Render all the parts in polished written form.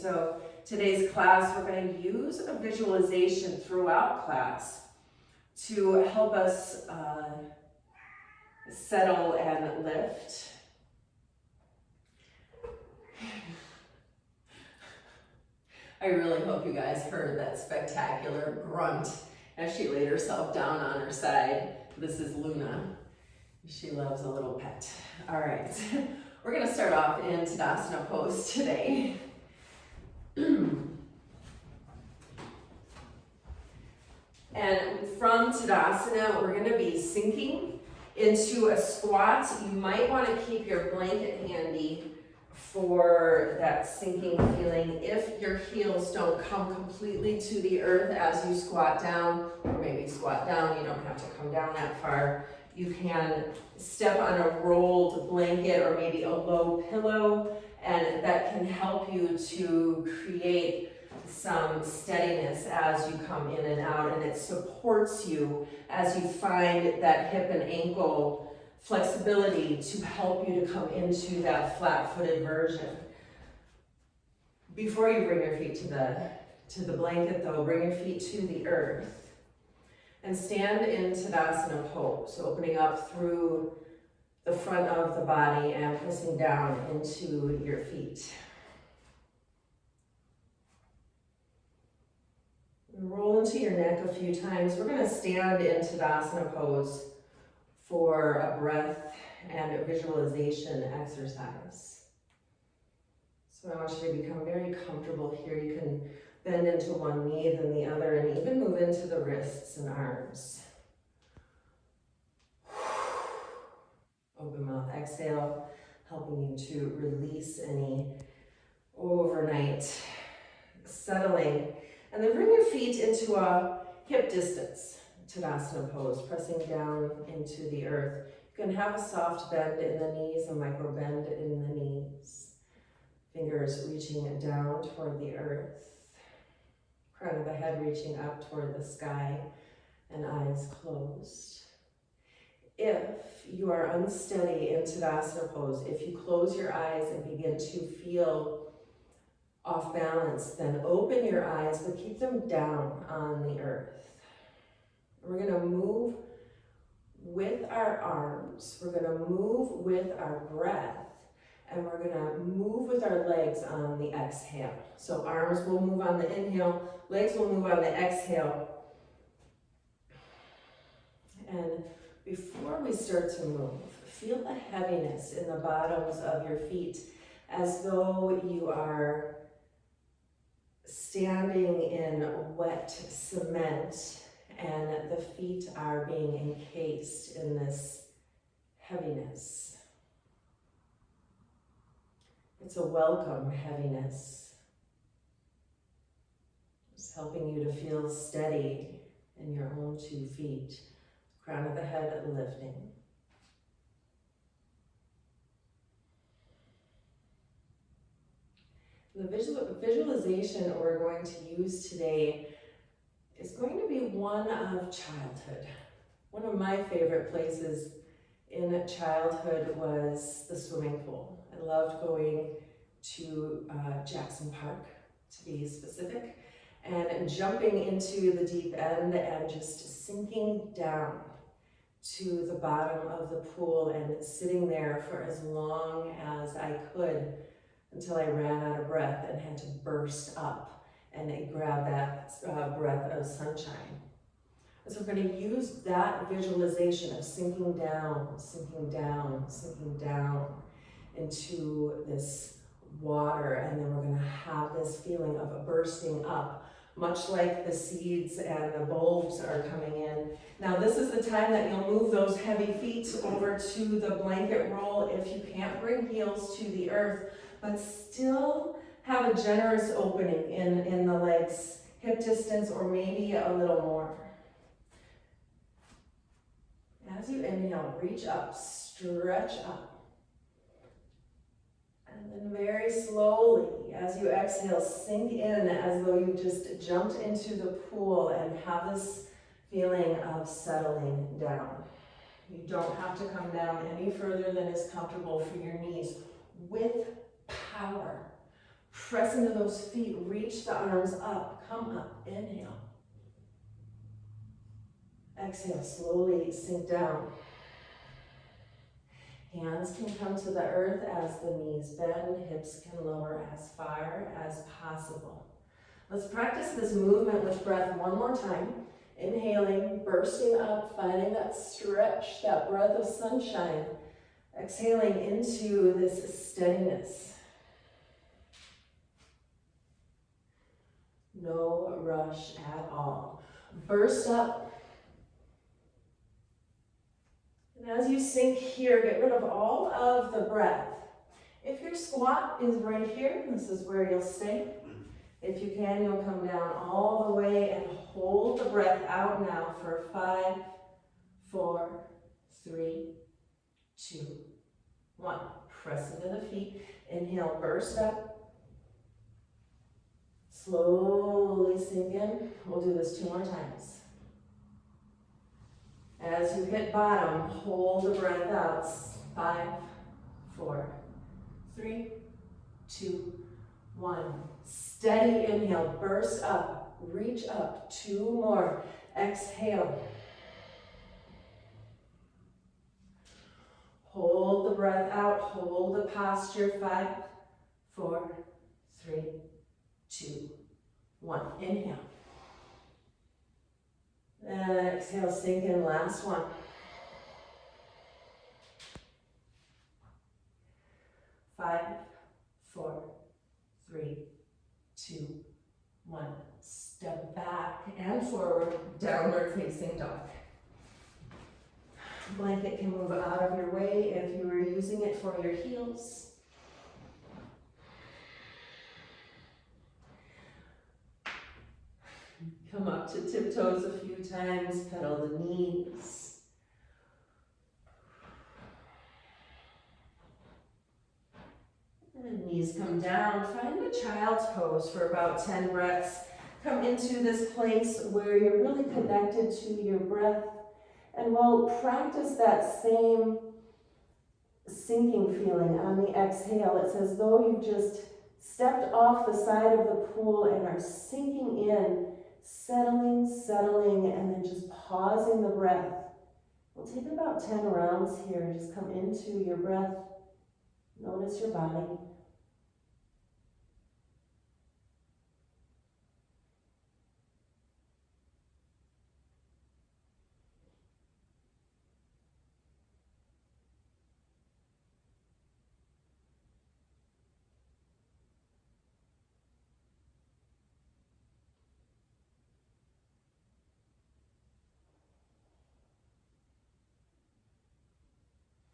so today's class, we're going to use a visualization throughout class to help us settle and lift. I really hope you guys heard that spectacular grunt as she laid herself down on her side. This is Luna. She loves a little pet. All right, we're going to start off in Tadasana pose today. And from Tadasana, we're going to be sinking into a squat. You might want to keep your blanket handy for that sinking feeling. If your heels don't come completely to the earth as you squat down, or maybe squat down, you don't have to come down that far. You can step on a rolled blanket or maybe a low pillow, and that can help you to create some steadiness as you come in and out, and it supports you as you find that hip and ankle flexibility to help you to come into that flat-footed version. Before you bring your feet to the blanket though, bring your feet to the earth and stand in Tadasana pose, opening up through the front of the body and pressing down into your feet. Roll into your neck a few times. We're going to stand in Tadasana pose for a breath and a visualization exercise. So I want you to become very comfortable here. You can bend into one knee, then the other, and even move into the wrists and arms. Open mouth exhale, helping you to release any overnight settling. And then bring your feet into a hip distance, Tadasana pose, pressing down into the earth. You can have a soft bend in the knees, a micro bend in the knees. Fingers reaching down toward the earth. Crown of the head reaching up toward the sky, and eyes closed. If you are unsteady in Tadasana pose, if you close your eyes and begin to feel off balance, then open your eyes, but keep them down on the earth. We're going to move with our arms, we're going to move with our breath, and we're going to move with our legs on the exhale. So arms will move on the inhale, legs will move on the exhale. And before we start to move, feel a heaviness in the bottoms of your feet as though you are standing in wet cement and the feet are being encased in this heaviness. It's a welcome heaviness. It's helping you to feel steady in your own 2 feet. Crown of the head lifting. The visualization we're going to use today is going to be one of childhood. One of my favorite places in childhood was the swimming pool. I loved going to Jackson Park, to be specific, and jumping into the deep end and just sinking down to the bottom of the pool and sitting there for as long as I could until I ran out of breath and had to burst up and grab that breath of sunshine. And so we're going to use that visualization of sinking down, sinking down, sinking down into this water, and then we're going to have this feeling of bursting up, much like the seeds and the bulbs are coming in. Now this is the time that you'll move those heavy feet over to the blanket roll if you can't bring heels to the earth, but still have a generous opening in the legs, hip distance or maybe a little more. As you inhale, reach up, stretch up. And then very slowly, as you exhale, sink in as though you just jumped into the pool and have this feeling of settling down. You don't have to come down any further than is comfortable for your knees with power. Press into those feet, reach the arms up, come up, inhale. Exhale, slowly sink down. Hands can come to the earth as the knees bend, hips can lower as far as possible. Let's practice this movement with breath one more time. Inhaling, bursting up, finding that stretch, that breath of sunshine. Exhaling into this steadiness. No rush at all. Burst up. And as you sink here, get rid of all of the breath. If your squat is right here, this is where you'll stay. If you can, you'll come down all the way and hold the breath out now for 5, 4, 3, 2, 1. Press into the feet. Inhale, burst up. Slowly sink in. We'll do this 2 more times. As you hit bottom, hold the breath out. 5, 4, 3, 2, 1. Steady inhale, burst up, reach up. 2 more. Exhale. Hold the breath out, hold the posture. 5, 4, 3, 2, 1. Inhale. And exhale, sink in, last one. 5, 4, 3, 2, 1. Step back and forward, downward facing dog. Blanket can move out of your way if you were using it for your heels. Come up to tiptoes a few times, pedal the knees. And knees come down. Find a child's pose for about 10 breaths. Come into this place where you're really connected to your breath. And we'll practice that same sinking feeling on the exhale. It's as though you've just stepped off the side of the pool and are sinking in, settling, and then just pausing the breath. We'll take about 10 rounds here. Just come into your breath. Notice your body.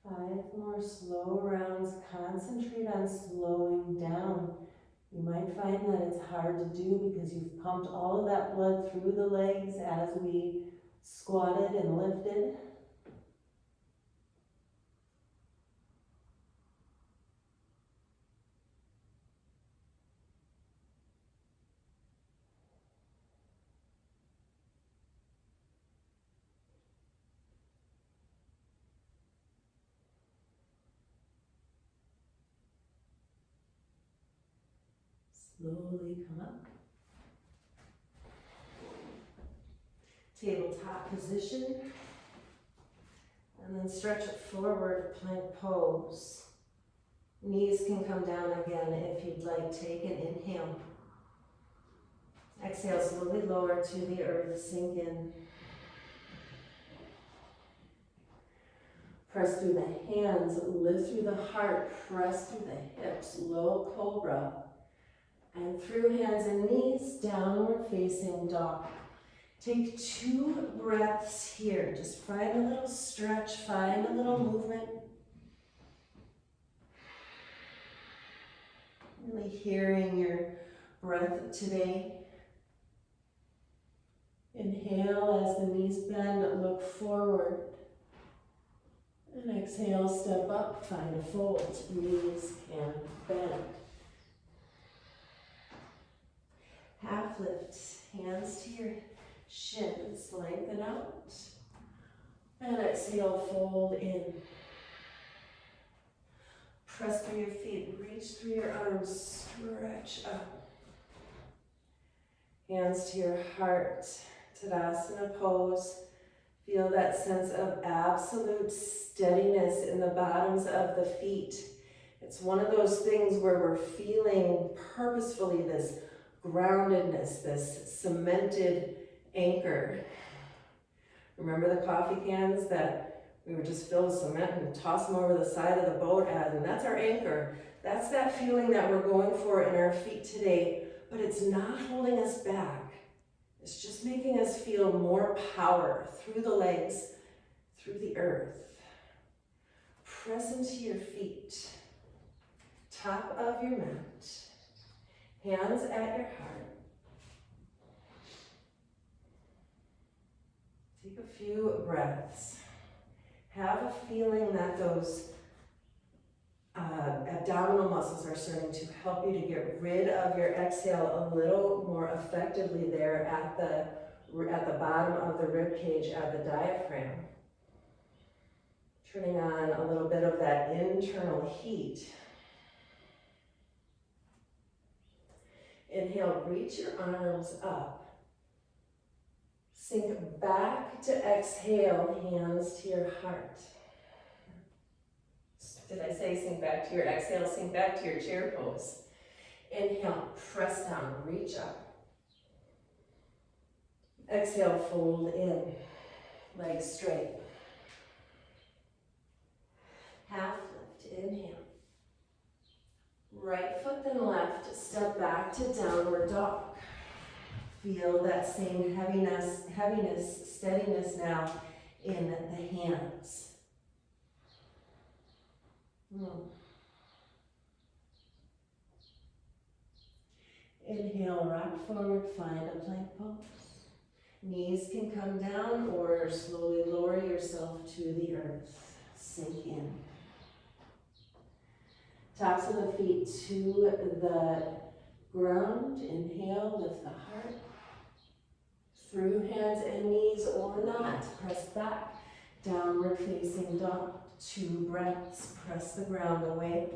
Five more slow rounds. Concentrate on slowing down. You might find that it's hard to do because you've pumped all of that blood through the legs as we squatted and lifted. Slowly come up. Tabletop position. And then stretch it forward, plank pose. Knees can come down again if you'd like. Take an inhale. Exhale, slowly lower to the earth, sink in. Press through the hands, lift through the heart, press through the hips, low cobra. And through hands and knees, downward facing dog. Take 2 breaths here. Just find a little stretch, find a little movement. Really hearing your breath today. Inhale as the knees bend, look forward. And exhale, step up, find a fold. Knees can bend. Half lift, hands to your shins, lengthen out. And exhale, fold in. Press through your feet, reach through your arms, stretch up. Hands to your heart, Tadasana pose. Feel that sense of absolute steadiness in the bottoms of the feet. It's one of those things where we're feeling purposefully this groundedness, this cemented anchor. Remember the coffee cans that we would just fill with cement and toss them over the side of the boat as, and that's our anchor. That's that feeling that we're going for in our feet today, but it's not holding us back. It's just making us feel more power through the legs, through the earth. Press into your feet, top of your mat, hands at your heart. Take a few breaths. Have a feeling that those abdominal muscles are starting to help you to get rid of your exhale a little more effectively there at the bottom of the rib cage, at the diaphragm. Turning on a little bit of that internal heat. Inhale, reach your arms up. Sink back to exhale, hands to your heart. Did I say sink back to your exhale? Sink back to your chair pose. Inhale, press down, reach up. Exhale, fold in, legs straight. Half lift, inhale. Right foot then left, step back to downward dog. Feel that same heaviness, steadiness now in the hands. Inhale, rock forward, find a plank pose. Knees can come down or slowly lower yourself to the earth. Sink in. Tops of the feet to the ground. Inhale, lift the heart. Through hands and knees or not, press back. Downward facing dog. 2 breaths, press the ground away.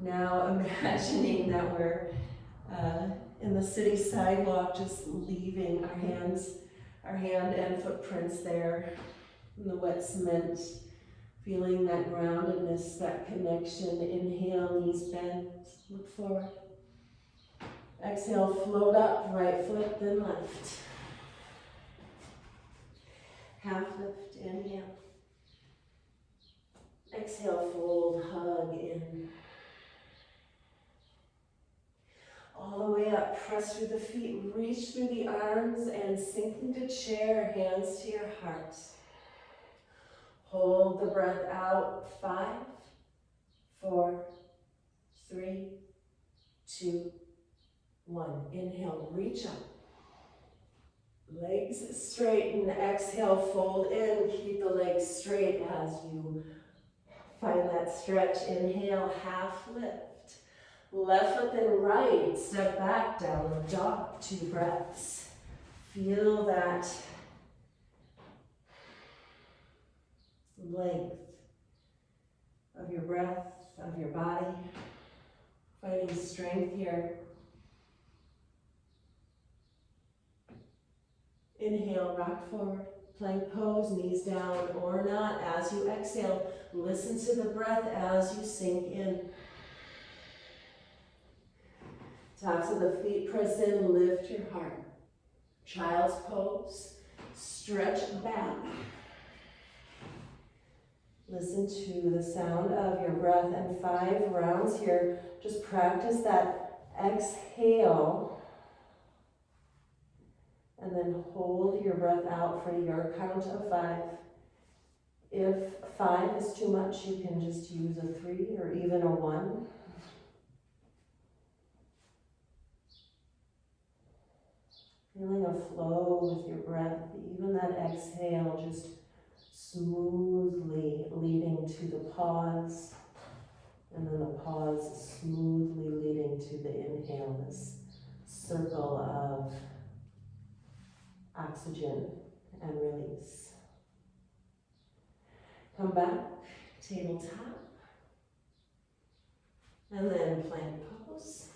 Now imagining that we're in the city sidewalk, just leaving our hand and footprints there in the wet cement. Feeling that groundedness, that connection. Inhale, knees bent, look forward. Exhale, float up, right foot, then left. Half lift, inhale. Exhale, fold, hug in. All the way up, press through the feet, reach through the arms and sink into chair, hands to your heart. Hold the breath out, 5, 4, 3, 2, 1. Inhale, reach up. Legs straighten, exhale, fold in. Keep the legs straight as you find that stretch. Inhale, half lift. Left foot then right, step back, downward dog, 2 breaths. Feel that length of your breath, of your body. Finding strength here. Inhale, rock forward, plank pose, knees down or not. As you exhale, listen to the breath as you sink in. Tops of the feet press in, lift your heart. Child's pose, stretch back. Listen to the sound of your breath, and 5 rounds here. Just practice that exhale and then hold your breath out for your count of 5. If 5 is too much, you can just use a 3 or even a 1. Feeling a flow with your breath, even that exhale just smoothly leading to the pause, and then the pause smoothly leading to the inhale, this circle of oxygen and release. Come back, tabletop. And then plank pose.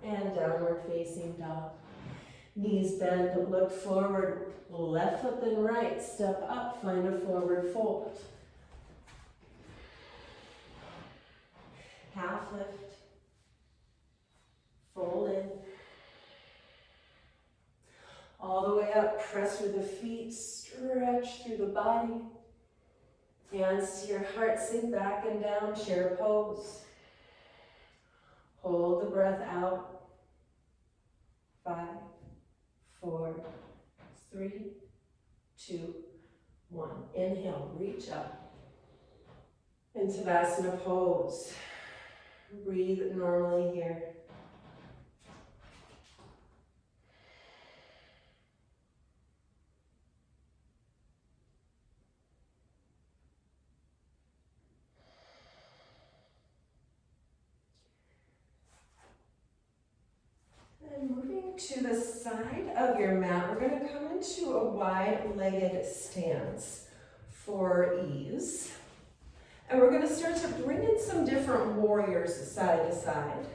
And downward facing dog. Knees bend, look forward, left foot then right, step up, find a forward fold. Half lift, fold in. All the way up, press through the feet, stretch through the body. Hands to your heart, sink back and down, chair pose. Hold the breath out. 5, 4, 3, 2, 1. Inhale, reach up into Tadasana pose. Breathe normally here. And moving to the side of your mat, we're going to come into a wide-legged stance for ease. And we're going to start to bring in some different warriors side to side.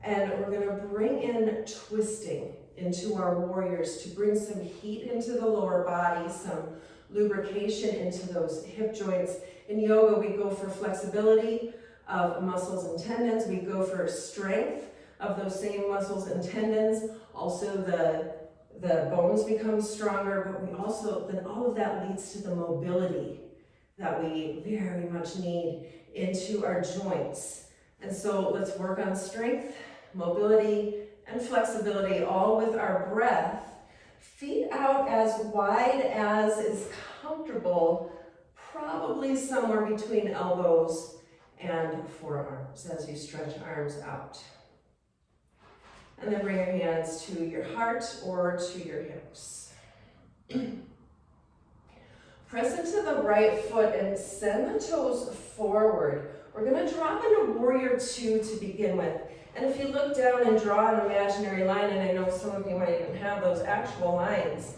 And we're going to bring in twisting into our warriors to bring some heat into the lower body, some lubrication into those hip joints. In yoga, we go for flexibility of muscles and tendons. We go for strength of those same muscles and tendons. Also, the bones become stronger, but we also, then all of that leads to the mobility that we very much need into our joints. And so let's work on strength, mobility, and flexibility, all with our breath. Feet out as wide as is comfortable, probably somewhere between elbows and forearms as you stretch arms out. And then bring your hands to your heart or to your hips. Press into the right foot and send the toes forward. We're going to drop into Warrior Two to begin with. And if you look down and draw an imaginary line, and I know some of you might even have those actual lines,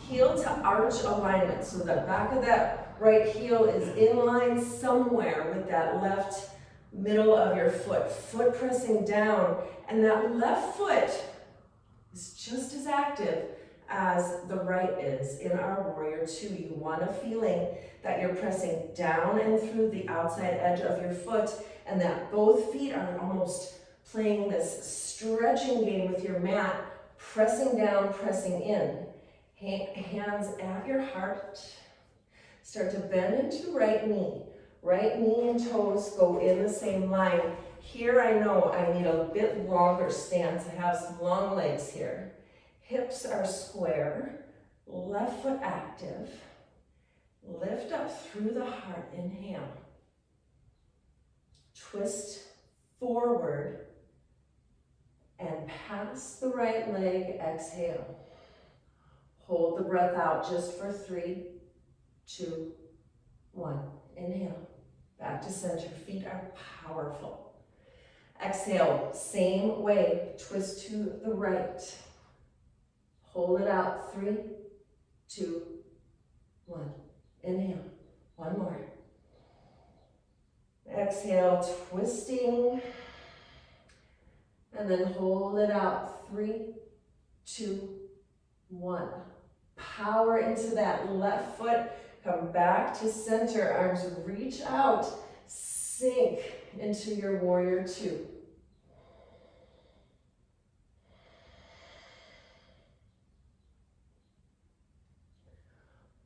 heel to arch alignment. So the back of that right heel is in line somewhere with that left middle of your foot. Foot pressing down, and that left foot is just as active as the right is in our Warrior Two. You want a feeling that you're pressing down and through the outside edge of your foot, and that both feet are almost playing this stretching game with your mat, pressing down, pressing in. Hands at your heart. Start to bend into right knee. Right knee and toes go in the same line. Here I know I need a bit longer stance. I have some long legs here. Hips are square. Left foot active. Lift up through the heart. Inhale. Twist forward. And pass the right leg. Exhale. Hold the breath out just for 3, 2, 1. Inhale. Back to center. Feet are powerful. Exhale. Same way. Twist to the right. Hold it out. 3, 2, 1. Inhale. One more. Exhale. Twisting. And then hold it out. 3, 2, 1. Power into that left foot. Come back to center. Arms reach out. Sink into your Warrior Two.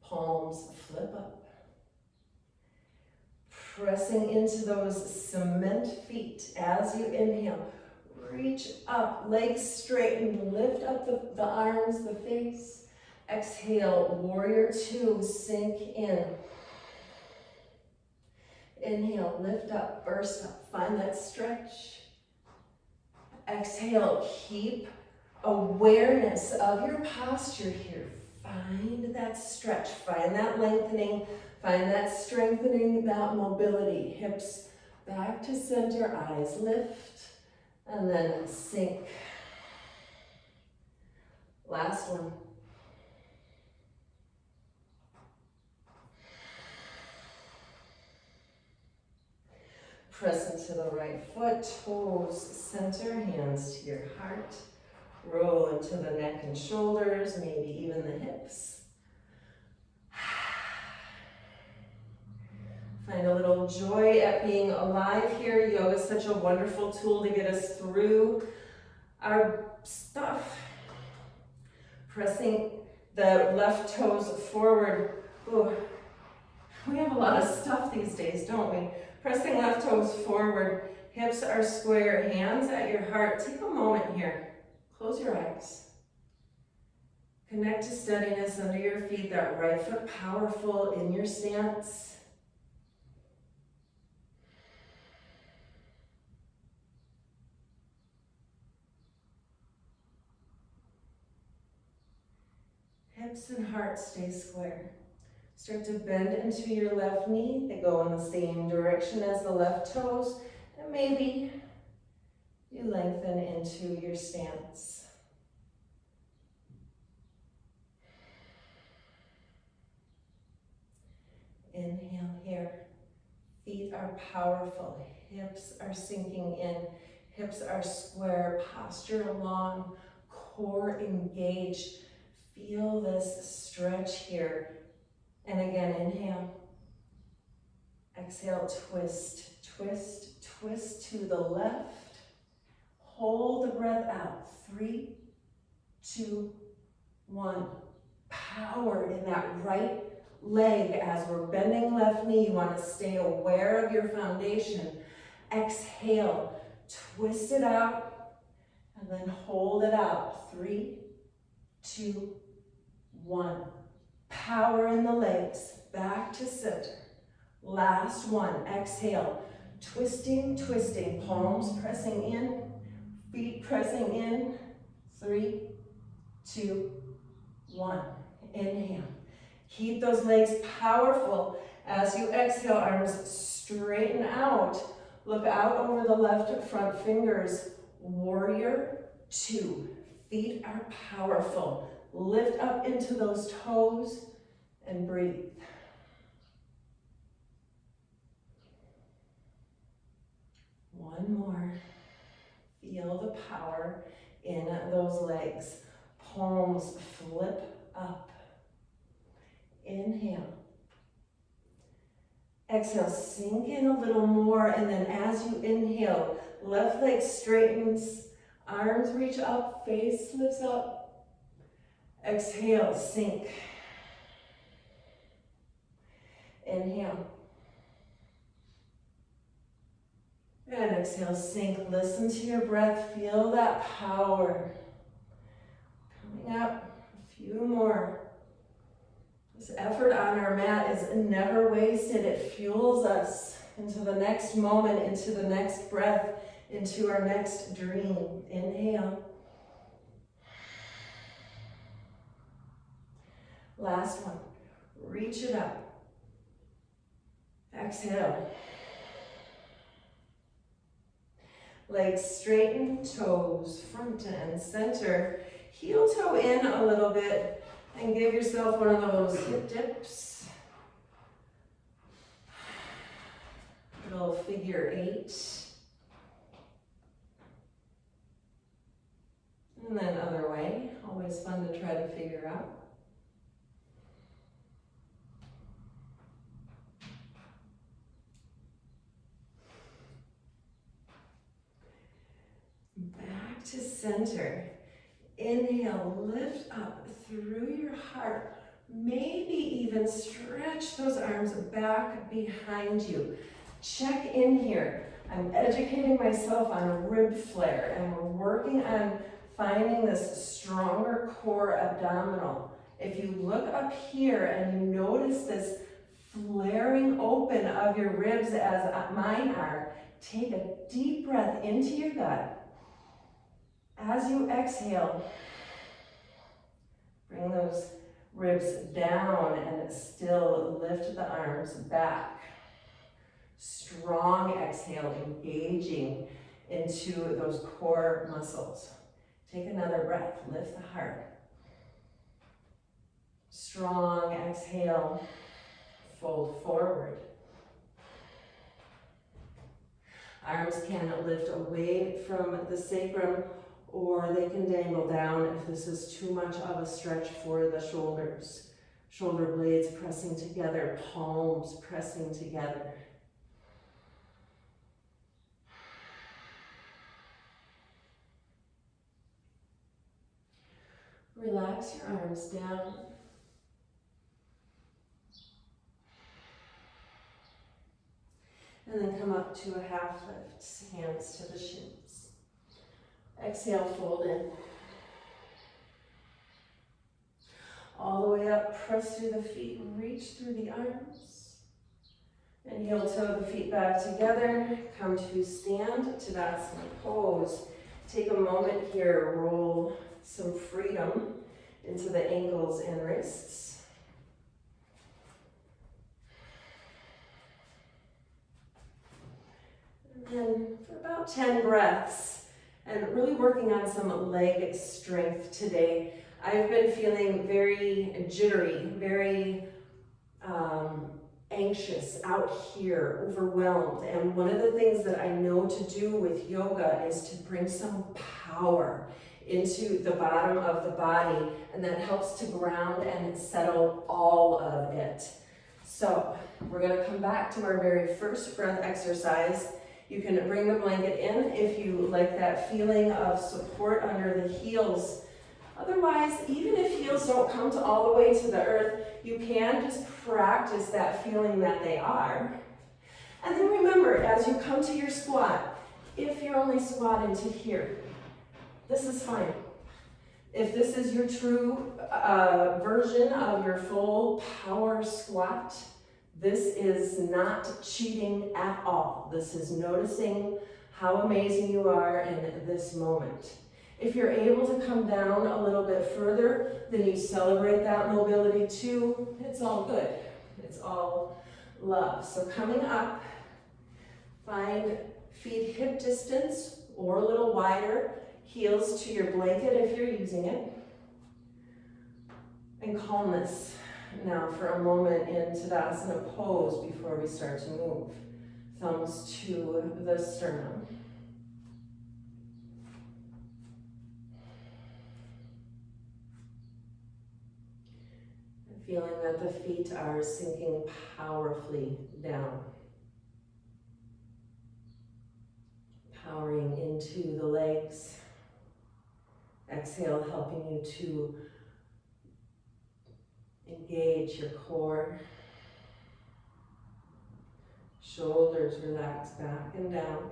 Palms flip up. Pressing into those cement feet as you inhale. Reach up, legs straightened, lift up the arms, the face. Exhale, Warrior Two, sink in. Inhale, lift up, burst up, find that stretch. Exhale, keep awareness of your posture here. Find that stretch, find that lengthening, find that strengthening, that mobility. Hips back to center, eyes lift, and then sink. Last one. Press into the right foot, toes center, hands to your heart. Roll into the neck and shoulders, maybe even the hips. Find a little joy at being alive here. Yoga is such a wonderful tool to get us through our stuff. Pressing the left toes forward. Ooh, we have a lot of stuff these days, don't we? Pressing left toes forward, hips are square, hands at your heart. Take a moment here. Close your eyes. Connect to steadiness under your feet, that right foot powerful in your stance. Hips and heart stay square. Start to bend into your left knee. They go in the same direction as the left toes. And maybe you lengthen into your stance. Inhale here. Feet are powerful. Hips are sinking in. Hips are square. Posture long. Core engaged. Feel this stretch here. And again, inhale. Exhale, twist, twist, twist to the left. Hold the breath out. 3, 2, 1. Power in that right leg as we're bending left knee. You want to stay aware of your foundation. Exhale, twist it out, and then hold it out. 3, 2, 1. Power in the legs, back to center. Last one, exhale. Twisting, twisting, palms pressing in, feet pressing in. 3, 2, 1. Inhale. Keep those legs powerful. As you exhale, arms straighten out. Look out over the left front fingers. Warrior 2. Feet are powerful. Lift up into those toes and breathe. One more. Feel the power in those legs. Palms flip up. Inhale. Exhale, sink in a little more, and then as you inhale, left leg straightens, arms reach up, face lifts up. Exhale, sink. Inhale. And exhale, sink. Listen to your breath. Feel that power. Coming up, a few more. This effort on our mat is never wasted. It fuels us into the next moment, into the next breath, into our next dream. Inhale. Last one. Reach it up. Exhale. Legs straighten, toes front and center. Heel toe in a little bit and give yourself one of those hip dips. Little figure 8. And then other way. Always fun to try to figure out. Back to center. Inhale, lift up through your heart. Maybe even stretch those arms back behind you. Check in here. I'm educating myself on a rib flare, and we're working on finding this stronger core abdominal. If you look up here and you notice this flaring open of your ribs as mine are, take a deep breath into your gut. As you exhale, bring those ribs down and still lift the arms back. Strong exhale, engaging into those core muscles. Take another breath, lift the heart. Strong exhale, fold forward. Arms can lift away from the sacrum, or they can dangle down if this is too much of a stretch for the shoulders. Shoulder blades pressing together, palms pressing together. Relax your arms down. And then come up to a half lift, hands to the shins. Exhale, fold in. All the way up, press through the feet, reach through the arms. And heel toe the feet back together. Come to stand, Tadasana pose. Take a moment here, roll some freedom into the ankles and wrists. And then for about 10 breaths, and really working on some leg strength today. I've been feeling very jittery, very anxious out here, overwhelmed. And one of the things that I know to do with yoga is to bring some power into the bottom of the body, and that helps to ground and settle all of it. So we're going to come back to our very first breath exercise. You can bring the blanket in if you like that feeling of support under the heels. Otherwise, even if heels don't come to all the way to the earth, you can just practice that feeling that they are. And then remember, as you come to your squat, if you're only squatting to here, this is fine. If this is your true version of your full power squat, this is not cheating at all. This is noticing how amazing you are in this moment. If you're able to come down a little bit further, then you celebrate that mobility too. It's all good. It's all love. So coming up, find feet hip distance or a little wider, heels to your blanket if you're using it. And calmness now for a moment in Tadasana pose before we start to move. Thumbs to the sternum. Feeling that the feet are sinking powerfully down. Powering into the legs. Exhale, helping you to engage your core. Shoulders relax back and down.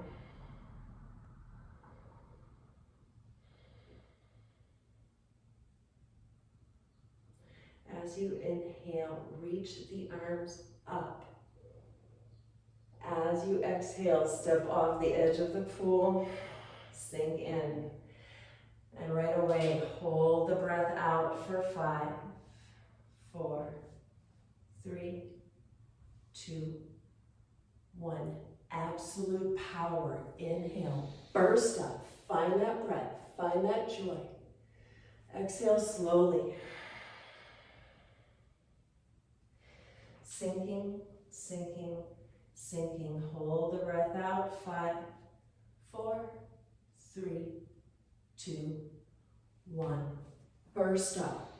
As you inhale, reach the arms up. As you exhale, step off the edge of the pool, sink in. And right away, hold the breath out for 5, 4, 3, 2, 1. Absolute power. Inhale, burst up, find that breath, find that joy. Exhale slowly. Sinking, sinking, sinking. Hold the breath out. 5, 4, 3, 2, 1. Burst up.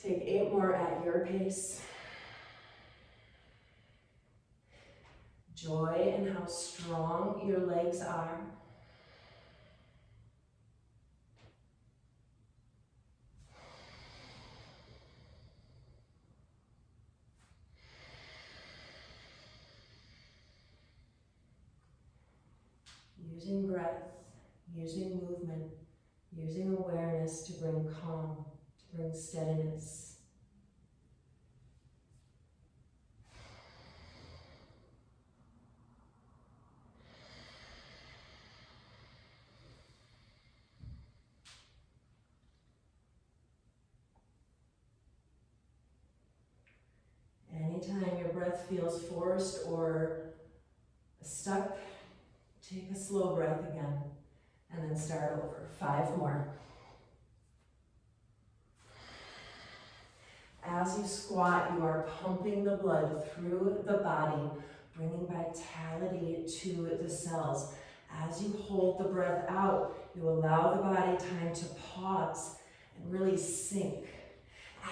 Take 8 more at your pace. Joy in how strong your legs are. Using breath, using movement, using awareness to bring calm, to bring steadiness. Anytime your breath feels forced or stuck, take a slow breath again, and then start over. 5 more. As you squat, you are pumping the blood through the body, bringing vitality to the cells. As you hold the breath out, you allow the body time to pause and really sink.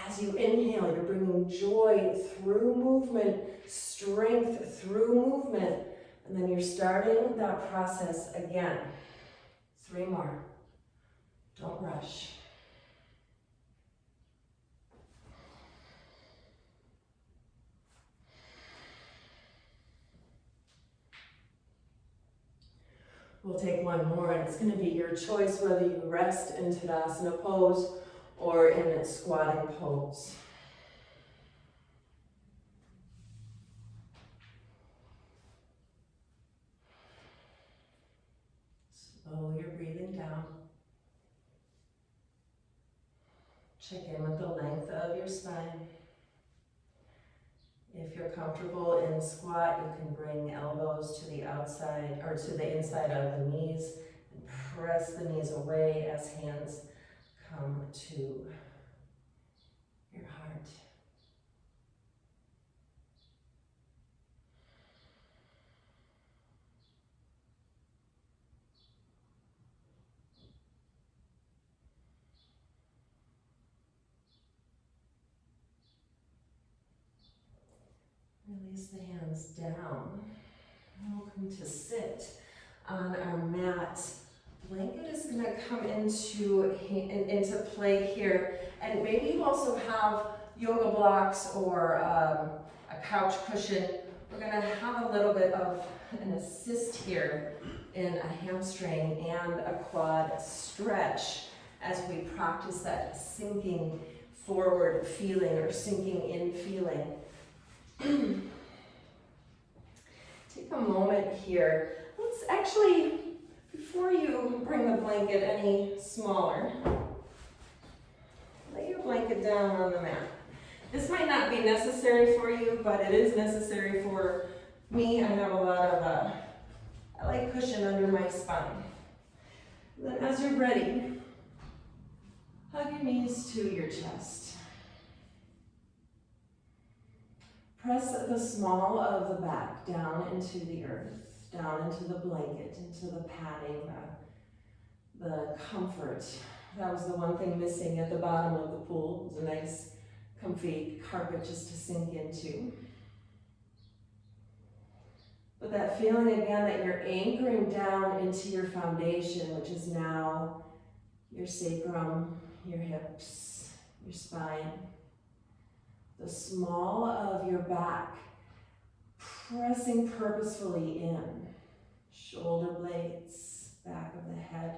As you inhale, you're bringing joy through movement, strength through movement, and then you're starting that process again. 3 more. Don't rush. We'll take one more, and it's going to be your choice whether you rest in Tadasana pose or in squatting pose. Slow your breathing down. Check in with the length of your spine. If you're comfortable in squat, you can bring elbows to the outside or to the inside of the knees and press the knees away as hands come to your heart. Release the hands down. Welcome to sit on our mat. Blanket is going to come into play here, and maybe you also have yoga blocks or a couch cushion. We're going to have a little bit of an assist here in a hamstring and a quad stretch as we practice that sinking forward feeling or sinking in feeling. Take a moment here. Let's actually, before you bring the blanket any smaller, lay your blanket down on the mat. This might not be necessary for you, but it is necessary for me. I have a lot of, I like cushion under my spine. Then as you're ready, hug your knees to your chest. Press the small of the back down into the earth, down into the blanket, into the padding, the comfort. That was the one thing missing at the bottom of the pool. It was a nice, comfy carpet just to sink into. But that feeling again that you're anchoring down into your foundation, which is now your sacrum, your hips, your spine. The small of your back, pressing purposefully in. Shoulder blades, back of the head.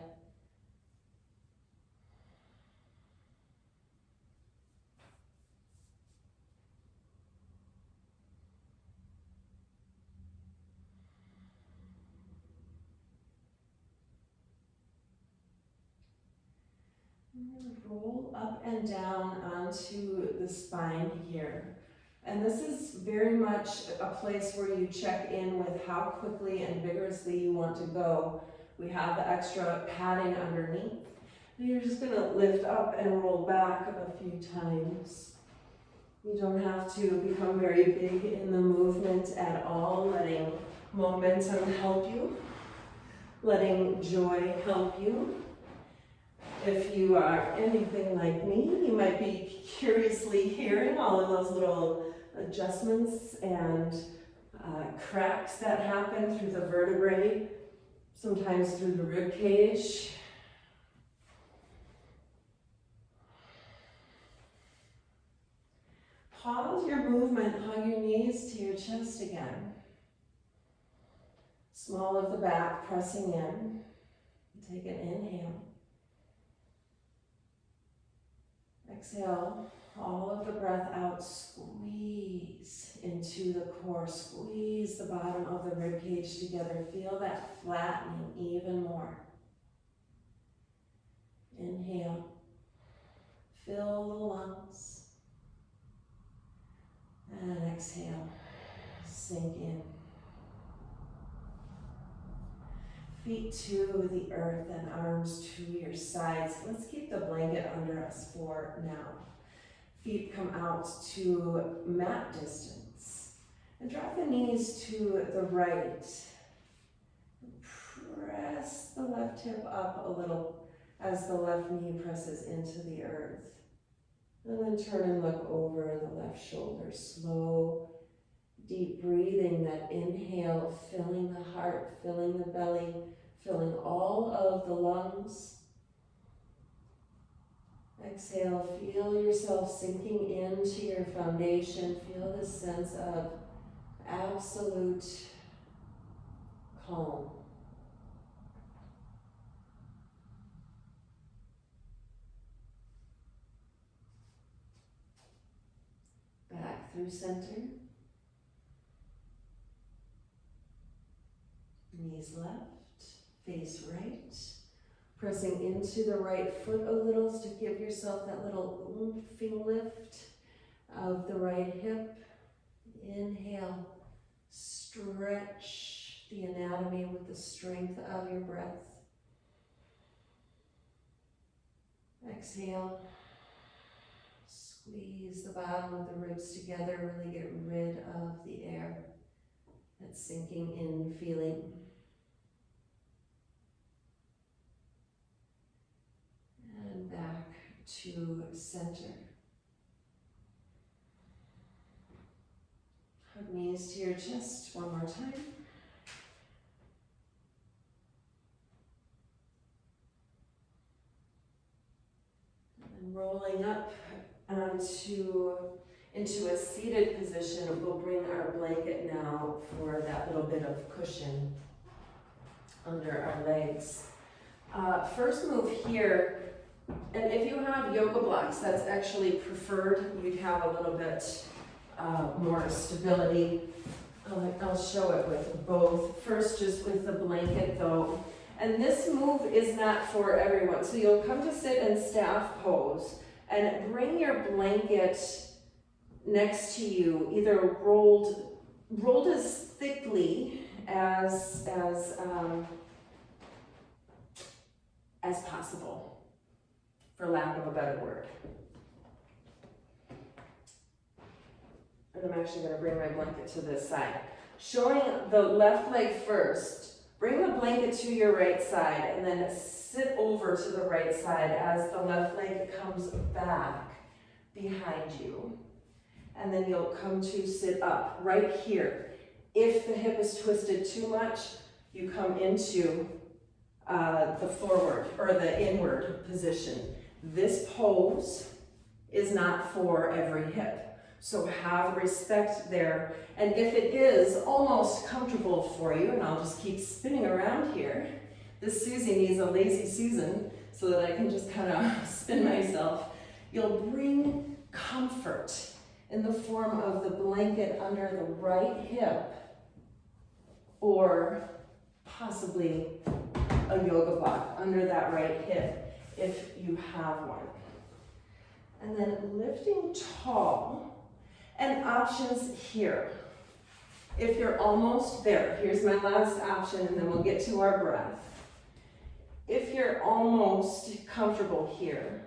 Roll up and down onto the spine here. And this is very much a place where you check in with how quickly and vigorously you want to go. We have the extra padding underneath. You're just going to lift up and roll back a few times. You don't have to become very big in the movement at all, letting momentum help you, letting joy help you. If you are anything like me, you might be curiously hearing all of those little adjustments and cracks that happen through the vertebrae, sometimes through the rib cage. Pause your movement, hug your knees to your chest again. Small of the back, pressing in. Take an inhale. Exhale all of the breath out, squeeze into the core, squeeze the bottom of the rib cage together. Feel that flattening even more. Inhale, fill the lungs, and exhale, sink in. Feet to the earth and arms to your sides. Let's keep the blanket under us for now. Feet come out to mat distance. And drop the knees to the right. Press the left hip up a little as the left knee presses into the earth. And then turn and look over the left shoulder. Slow, deep breathing, that inhale, filling the heart, filling the belly, filling all of the lungs. Exhale, feel yourself sinking into your foundation. Feel this sense of absolute calm. Back through center. Knees left, face right. Pressing into the right foot a little to give yourself that little oomping lift of the right hip. Inhale, stretch the anatomy with the strength of your breath. Exhale, squeeze the bottom of the ribs together, really get rid of the air. That sinking in feeling. And back to center. Hug knees to your chest one more time. And rolling up into a seated position, we'll bring our blanket now for that little bit of cushion under our legs. First move here, and if you have yoga blocks, that's actually preferred. You'd have a little bit more stability. I'll show it with both. First, just with the blanket though. And this move is not for everyone. So you'll come to sit in staff pose and bring your blanket next to you, either rolled as thickly as possible, for lack of a better word. And I'm actually going to bring my blanket to this side. Showing the left leg first. Bring the blanket to your right side and then sit over to the right side as the left leg comes back behind you. And then you'll come to sit up right here. If the hip is twisted too much, you come into the forward or the inward position. This pose is not for every hip. So have respect there. And if it is almost comfortable for you, and I'll just keep spinning around here, this Susie needs a lazy Susan so that I can just kind of spin myself. You'll bring comfort in the form of the blanket under the right hip or possibly a yoga block under that right hip if you have one. And then lifting tall. And options here. If you're almost there, here's my last option and then we'll get to our breath. If you're almost comfortable here,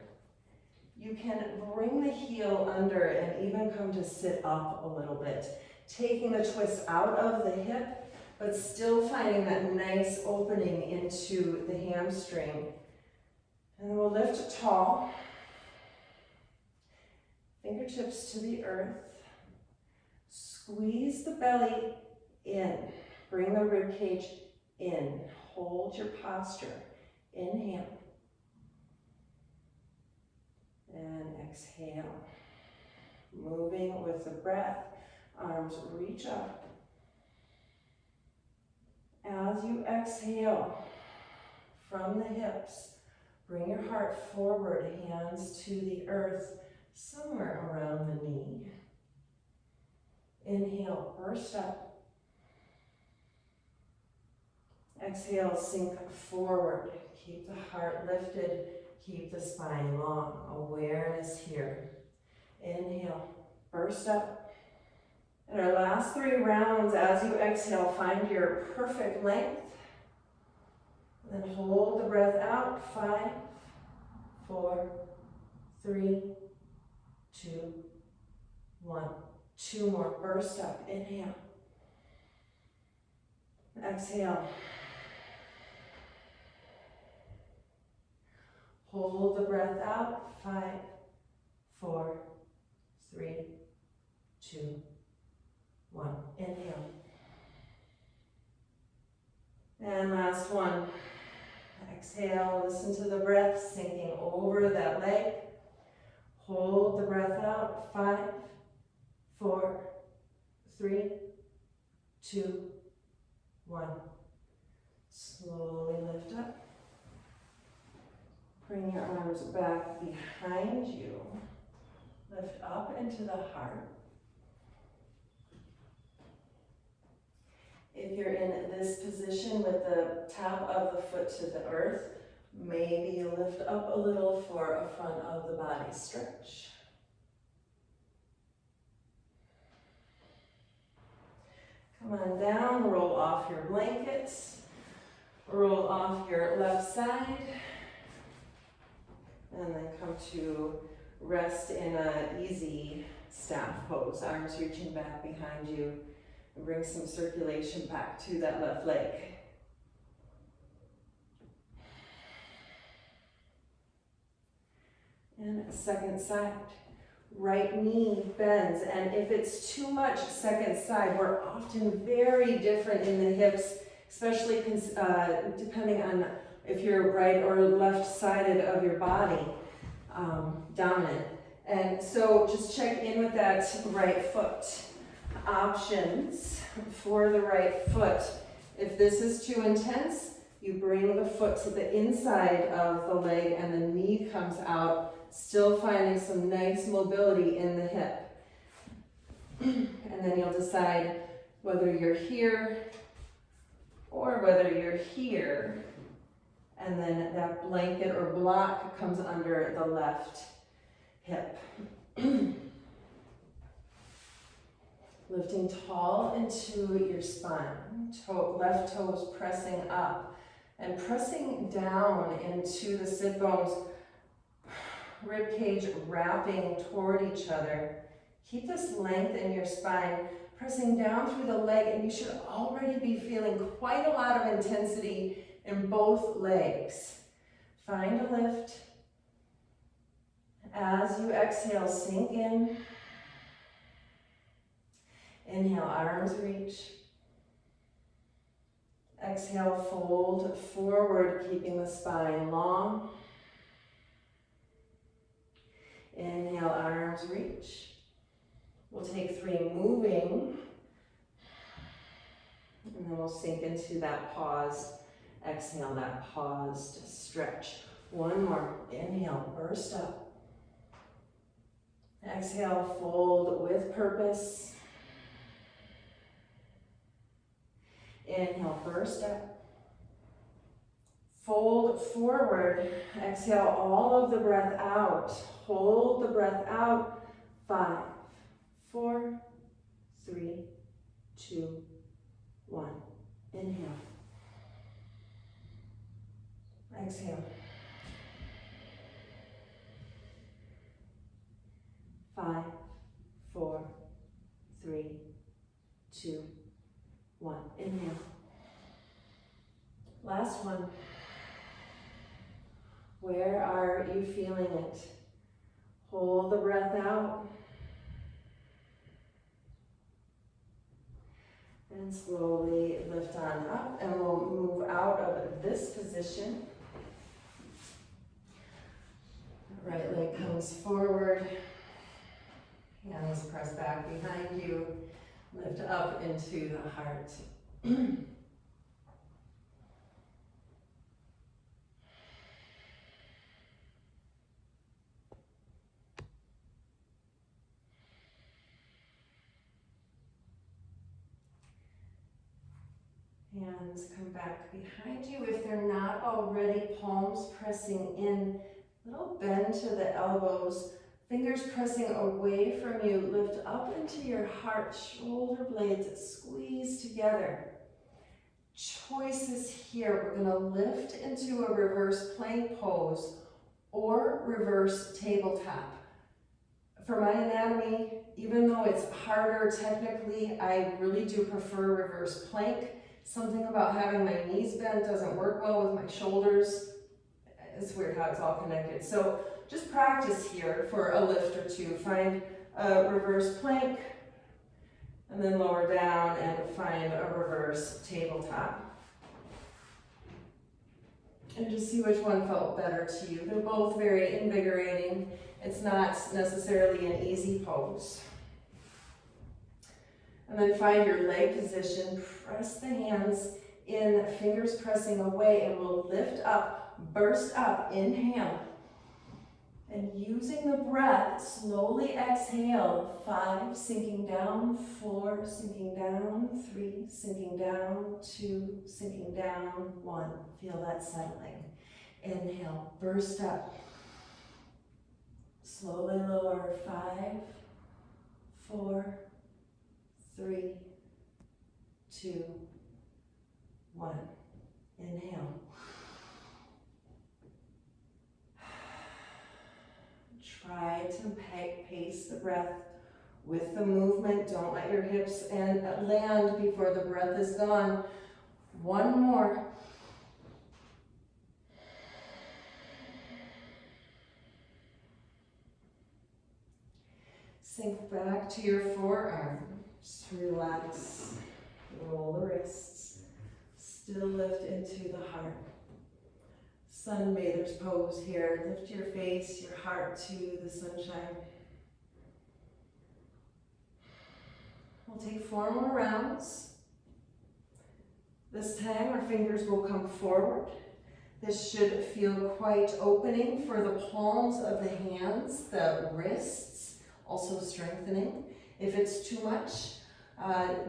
you can bring the heel under and even come to sit up a little bit, taking the twist out of the hip, but still finding that nice opening into the hamstring. And then we'll lift tall, fingertips to the earth. Squeeze the belly in. Bring the rib cage in. Hold your posture. Inhale. And exhale. Moving with the breath. Arms reach up. As you exhale from the hips, bring your heart forward, hands to the earth, somewhere around the knee. Inhale, burst up. Exhale, sink forward. Keep the heart lifted. Keep the spine long. Awareness here. Inhale, burst up. And our last 3 rounds, as you exhale, find your perfect length. Then hold the breath out. 5, 4, 3, 2, 1. 2 more. Burst up. Inhale. Exhale. Hold the breath out. 5, 4, 3, 2, 1. Inhale. And last one. Exhale, listen to the breath sinking over that leg. Hold the breath out. 5, 4, 3, 2, 1. Slowly lift up. Bring your arms back behind you. Lift up into the heart. If you're in this position with the top of the foot to the earth, maybe you lift up a little for a front of the body stretch. Come on down, roll off your blankets, roll off your left side, and then come to rest in an easy staff pose, arms reaching back behind you. And bring some circulation back to that left leg. And second side. Right knee bends, and if it's too much second side, we're often very different in the hips, especially depending on if you're right or left-sided of your body, dominant. And so just check in with that right foot. Options for the right foot. If this is too intense, you bring the foot to the inside of the leg and the knee comes out, still finding some nice mobility in the hip. And then you'll decide whether you're here or whether you're here. And then that blanket or block comes under the left hip. Lifting tall into your spine, left toes pressing up and pressing down into the sit bones, rib cage wrapping toward each other. Keep this length in your spine, pressing down through the leg, and you should already be feeling quite a lot of intensity in both legs. Find a lift. As you exhale, sink in. Inhale, arms reach. Exhale, fold forward, keeping the spine long. Inhale, arms reach. We'll take 3 moving. And then we'll sink into that paused exhale, that paused stretch. One more. Inhale, burst up. Exhale, fold with purpose. Inhale, burst up. Fold forward. Exhale all of the breath out. Hold the breath out. 5, 4, 3, 2, 1. Inhale. Exhale. 5, 4, 3, 2, 1. Inhale. Last one. Where are you feeling it? Hold the breath out. And slowly lift on up, and we'll move out of this position. Right leg comes forward. Hands press back behind you. Lift up into the heart. Hands come back behind you. If they're not already, palms pressing in. Little bend to the elbows. Fingers pressing away from you. Lift up into your heart. Shoulder blades squeeze together. Choices here. We're going to lift into a reverse plank pose or reverse tabletop. For my anatomy, even though it's harder technically, I really do prefer reverse plank Something about having my knees bent doesn't work well with my shoulders. It's weird how it's all connected. So just practice here for a lift or two. Find a reverse plank, and then lower down and find a reverse tabletop. And just see which one felt better to you. They're both very invigorating. It's not necessarily an easy pose. And then find your leg position. Press the hands in, fingers pressing away, and we'll lift up, burst up, inhale. And using the breath, slowly exhale. 5, sinking down. 4, sinking down. 3, sinking down. 2, sinking down. 1. Feel that settling. Inhale, burst up. Slowly lower. 5, 4, 3, 2, 1. Inhale. Try to pace the breath with the movement. Don't let your hips land before the breath is gone. One more. Sink back to your forearms. Relax. Roll the wrists. Still lift into the heart. Sunbather's pose here. Lift your face, your heart to the sunshine. We'll take 4 more rounds. This time our fingers will come forward. This should feel quite opening for the palms of the hands, the wrists, also strengthening. If it's too much,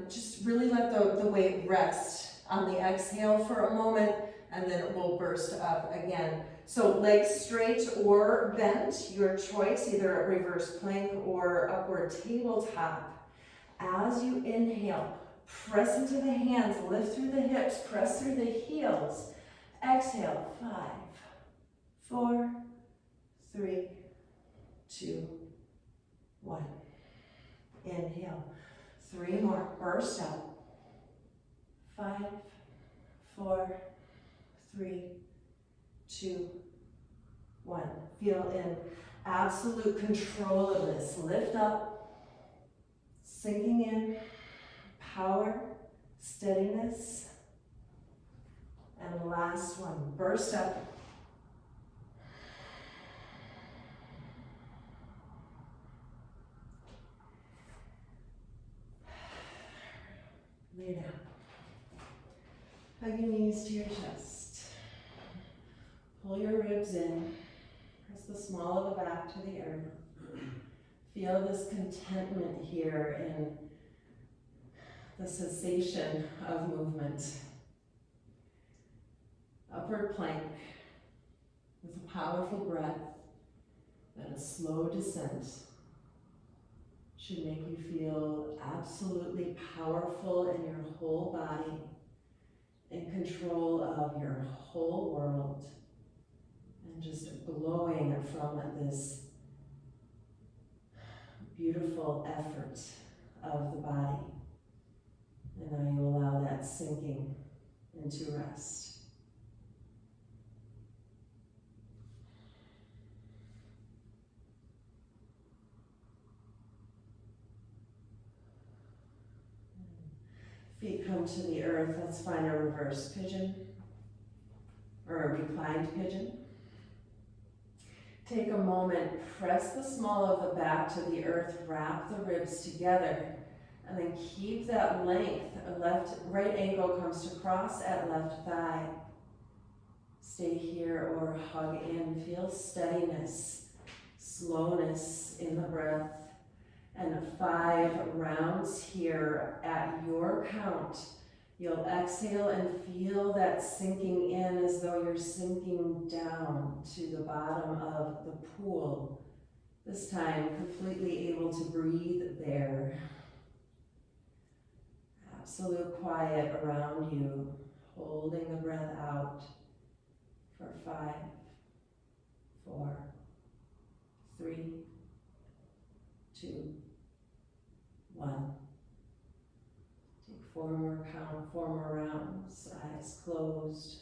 just really let the weight rest on the exhale for a moment, and then it will burst up again. So legs straight or bent, your choice, either a reverse plank or upward tabletop. As you inhale, press into the hands, lift through the hips, press through the heels. Exhale, 5, 4, 3, 2, 1. Inhale, 3 more, burst out. 5, 4, 3, 2, 1. Feel in absolute control of this. Lift up, sinking in, power, steadiness. And last one, burst up. Lay down. Hug your knees to your chest. Pull your ribs in. Press the small of the back to the earth. Feel this contentment here in the cessation of movement. Upward plank with a powerful breath and a slow descent should make you feel absolutely powerful in your whole body, in control of your whole world, and just glowing from this beautiful effort of the body. And now you allow that sinking into rest. Feet come to the earth. Let's find a reverse pigeon or a reclined pigeon. Take a moment, press the small of the back to the earth, wrap the ribs together, and then keep that length. Right ankle comes to cross at left thigh. Stay here or hug in. Feel steadiness, slowness in the breath. And 5 rounds here at your count. You'll exhale and feel that sinking in as though you're sinking down to the bottom of the pool. This time, completely able to breathe there. Absolute quiet around you, holding the breath out for 5, 4, 3, 2, 1. Take 4 more count 4 more rounds, eyes closed.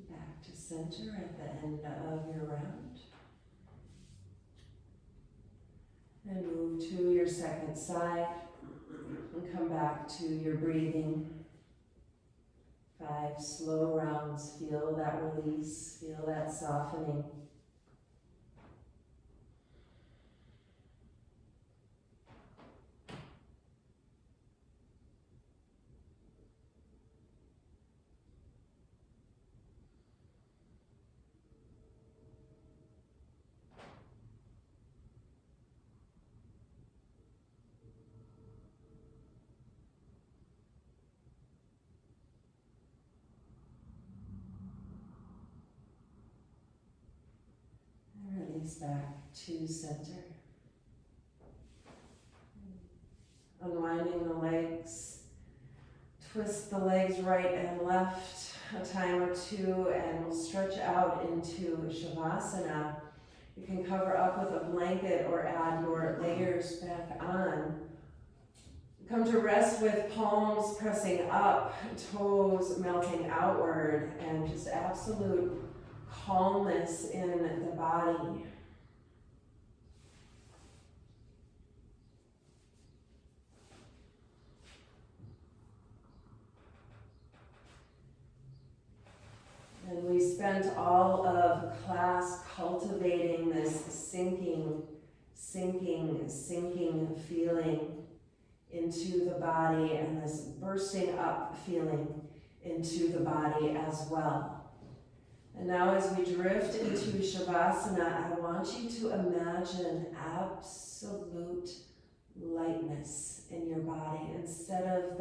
Back to center at the end of your round. And move to your second side and come back to your breathing. 5 slow rounds. Feel that release, feel that softening. Release back to center. Unwinding the legs. Twist the legs right and left a time or 2, and we'll stretch out into Shavasana. You can cover up with a blanket or add your layers back on. Come to rest with palms pressing up, toes melting outward, and just absolute calmness in the body. And we spent all of class cultivating this sinking feeling into the body, and this bursting up feeling into the body as well. And now as we drift into Shavasana, I want you to imagine absolute lightness in your body. Instead of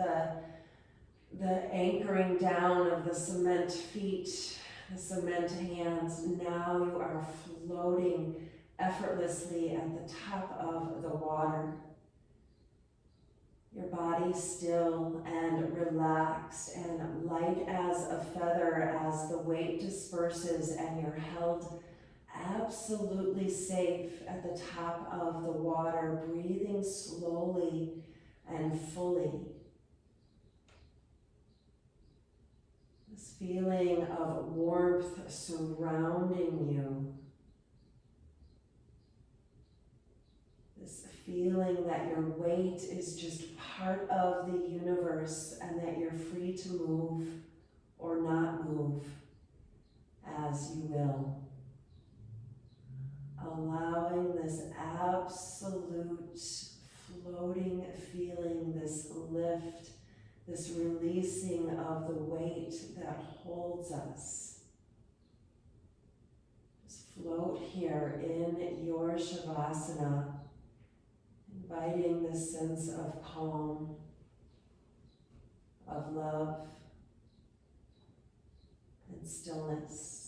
the anchoring down of the cement feet, the cement hands, now you are floating effortlessly at the top of the water. Your body still and relaxed and light as a feather as the weight disperses, and you're held absolutely safe at the top of the water, breathing slowly and fully. This feeling of warmth surrounding you. This feeling that your weight is just part of the universe and that you're free to move or not move as you will. Allowing this absolute floating feeling, this lift, this releasing of the weight that holds us. Just float here in your Shavasana, inviting this sense of calm, of love, and stillness.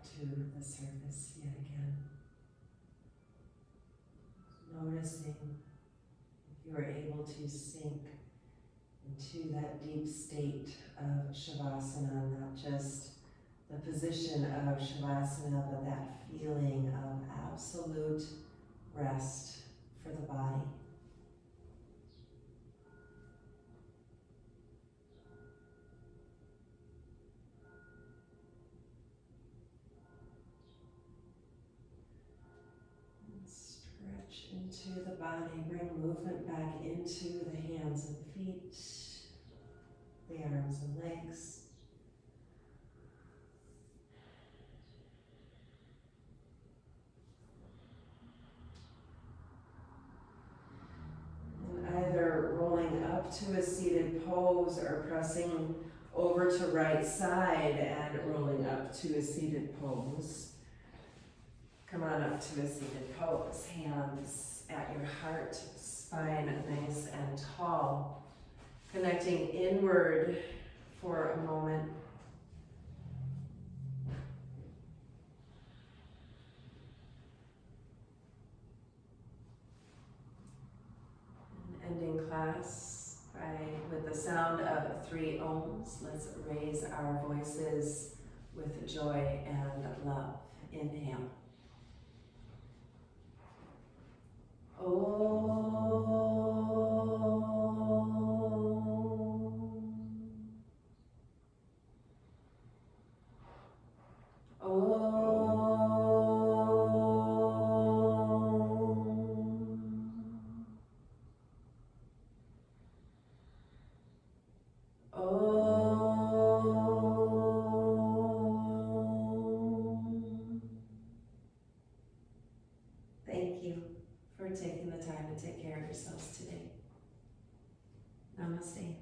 to the surface yet again. Noticing if you are able to sink into that deep state of Shavasana, not just the position of Shavasana, but that feeling of absolute rest for the body. Stretch into the body, bring movement back into the hands and feet, the arms and legs. And either rolling up to a seated pose or pressing over to right side and rolling up to a seated pose. Come on up to a seated pose, hands at your heart, spine nice and tall. Connecting inward for a moment. And ending class with the sound of 3 ohms. Let's raise our voices with joy and love. Inhale. Thank you for taking the time to take care of yourselves today. Namaste.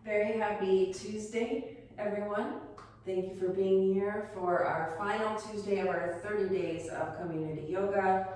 Very happy Tuesday, everyone. Thank you for being here for our final Tuesday of our 30 days of community yoga.